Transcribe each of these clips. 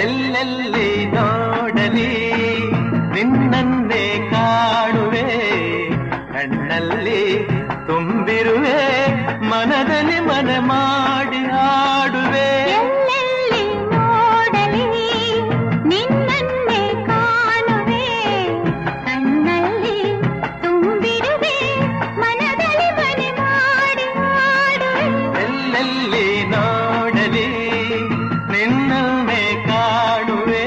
ಎಲ್ಲೆಲ್ಲಿ ನೋಡಲಿ ನಿನ್ನನ್ನೇ ಕಾಣುವೆ, ಕಣ್ಣಲ್ಲಿ ತುಂಬಿರುವೆ, ಮನದಲ್ಲಿ ಮನ ಮಾಡಿ ಆಡುವೆ. ಎಲ್ಲೆಲ್ಲಿ ನೋಡಲಿ ನಿನ್ನನ್ನೇ ಕಾಣುವೆ, ಕಣ್ಣಲ್ಲಿ ತುಂಬಿರುವೆ, ಮನದಲ್ಲಿ ಮನ ಮಾಡಿ ಆಡುವೆ. ಎಲ್ಲೆಲ್ಲಿ ನೋಡಲಿ ನಿನ್ನನ್ನೇ ಕಾಣುವೆ.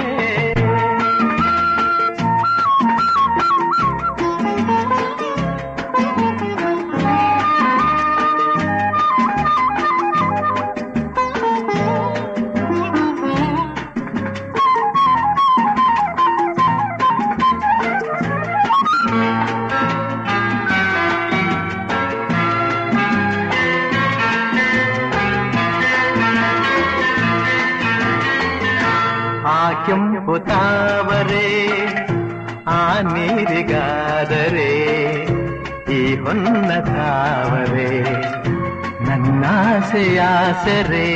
ಆ ಕೆಂಪು ತಾವರೆ ಆ ನೀರಿಗಾದರೆ, ಈ ಹೊನ್ನ ತಾವರೆ ನನ್ನಾಸೆಯಾಸರೆ.